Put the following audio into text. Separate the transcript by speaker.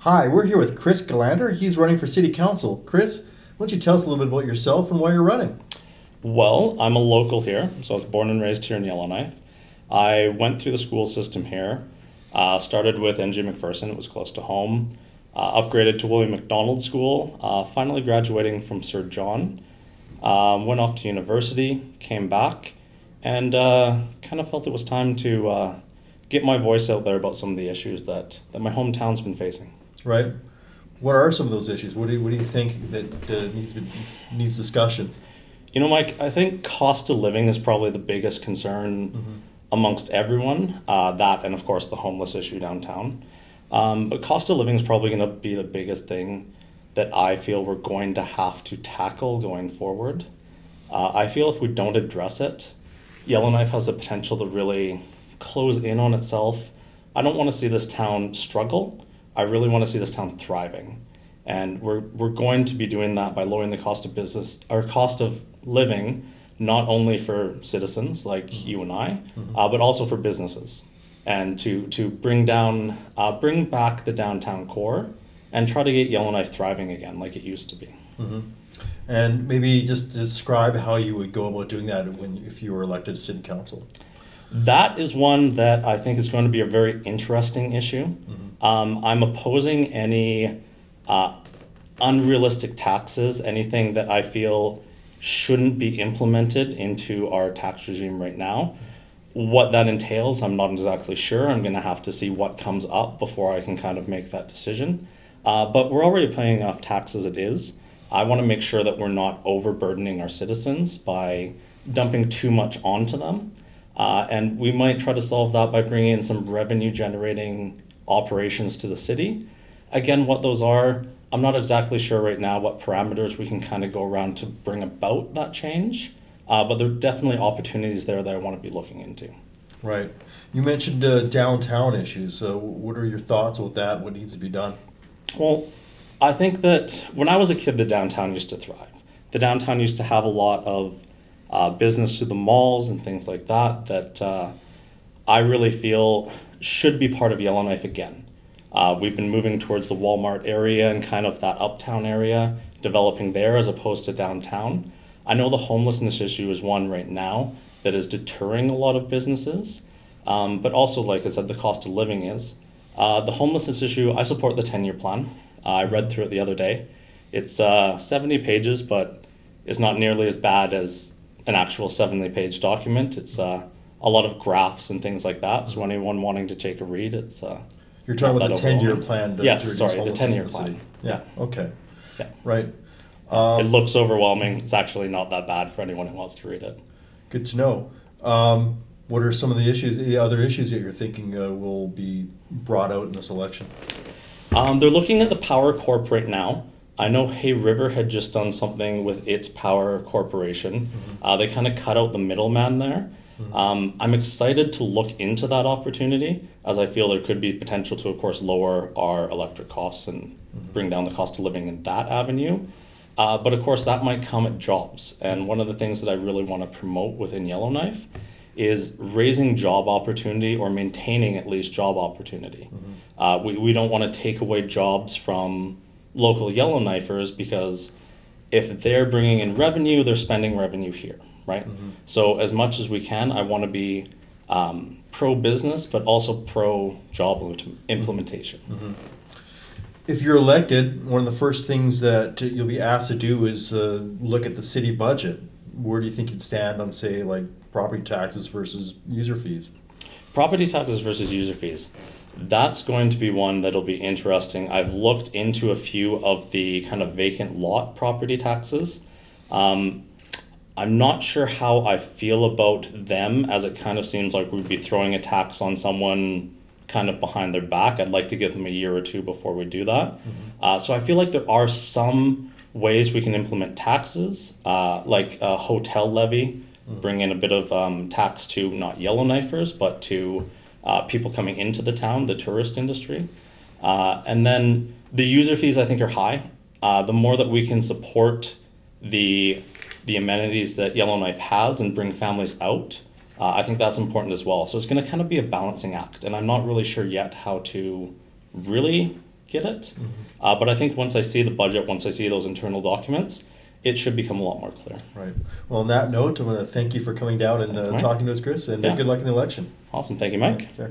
Speaker 1: Hi, we're here with Chris Gillander. He's running for City Council. Chris, why don't you tell us a little bit about yourself and why you're running?
Speaker 2: Well, I'm a local here, so I was born and raised here in Yellowknife. I went through the school system here, started with NG McPherson, it was close to home, upgraded to William McDonald School, finally graduating from Sir John, went off to university, came back, and kind of felt it was time to get my voice out there about some of the issues that my hometown's been facing.
Speaker 1: Right. What are some of those issues? What do you think that needs discussion?
Speaker 2: You know, Mike, I think cost of living is probably the biggest concern amongst everyone, that and of course the homeless issue downtown. But cost of living is probably going to be the biggest thing that I feel we're going to have to tackle going forward. I feel if we don't address it, Yellowknife has the potential to really close in on itself. I don't want to see this town struggle. I really want to see this town thriving. And we're going to be doing that by lowering the cost of business or cost of living, not only for citizens like you and I, but also for businesses, and to bring back the downtown core and try to get Yellowknife thriving again like it used to be.
Speaker 1: And maybe just describe how you would go about doing that if you were elected to City Council.
Speaker 2: That is one that I think is going to be a very interesting issue. I'm opposing any unrealistic taxes, anything that I feel shouldn't be implemented into our tax regime right now. What that entails, I'm not exactly sure. I'm going to have to see what comes up before I can kind of make that decision. But we're already paying enough tax as it is. I want to make sure that we're not overburdening our citizens by dumping too much onto them. And we might try to solve that by bringing in some revenue generating operations to the city. Again, what those are, I'm not exactly sure right now what parameters we can kind of go around to bring about that change, but there are definitely opportunities there that I want to be looking into.
Speaker 1: Right. You mentioned downtown issues. So what are your thoughts about that? What needs to be done?
Speaker 2: Well, I think that when I was a kid, the downtown used to thrive. The downtown used to have a lot of business through the malls and things like that I really feel should be part of Yellowknife again. We've been moving towards the Walmart area and kind of that uptown area, developing there as opposed to downtown. I know the homelessness issue is one right now that is deterring a lot of businesses, but also, like I said, the cost of living is. The homelessness issue, I support the 10-year plan. I read through it the other day. It's 70 pages, but it's not nearly as bad as an actual 70-page document. It's a lot of graphs and things like that. So anyone wanting to take a read, it's
Speaker 1: you're talking about the 10-year plan to
Speaker 2: yes,
Speaker 1: reduce
Speaker 2: sorry, the
Speaker 1: homelessness
Speaker 2: 10-year
Speaker 1: in the
Speaker 2: plan.
Speaker 1: city. Yeah. Okay.
Speaker 2: Yeah.
Speaker 1: Right.
Speaker 2: It looks overwhelming. It's actually not that bad for anyone who wants to read it.
Speaker 1: Good to know. What are some of the other issues that you're thinking will be brought out in this election?
Speaker 2: They're looking at the power corp right now. I know Hay River had just done something with its power corporation. They kind of cut out the middleman there. I'm excited to look into that opportunity, as I feel there could be potential to, of course, lower our electric costs and bring down the cost of living in that avenue. But of course, that might come at jobs. And one of the things that I really want to promote within Yellowknife is raising job opportunity or maintaining at least job opportunity. We don't want to take away jobs from local Yellowknifers, because if they're bringing in revenue, they're spending revenue here, right? So as much as we can, I want to be pro-business, but also pro-job implementation.
Speaker 1: If you're elected, one of the first things that you'll be asked to do is look at the city budget. Where do you think you'd stand on, say, like property taxes versus user fees?
Speaker 2: Property taxes versus user fees. That's going to be one that'll be interesting. I've looked into a few of the kind of vacant lot property taxes. I'm not sure how I feel about them, as it kind of seems like we'd be throwing a tax on someone kind of behind their back. I'd like to give them a year or two before we do that. So I feel like there are some ways we can implement taxes, like a hotel levy, bring in a bit of tax to not Yellowknifers, but to people coming into the town, the tourist industry. And then the user fees, I think, are high. The more that we can support the the amenities that Yellowknife has and bring families out. I think that's important as well. So it's going to kind of be a balancing act, and I'm not really sure yet how to really get it. But I think once I see the budget, once I see those internal documents, it should become a lot more clear.
Speaker 1: Right. Well, on that note, I want to thank you for coming down and
Speaker 2: Thanks, Mike.
Speaker 1: talking to us, Chris, and
Speaker 2: Yeah.
Speaker 1: good luck in the election.
Speaker 2: Awesome. Thank you, Mike.
Speaker 1: Sure.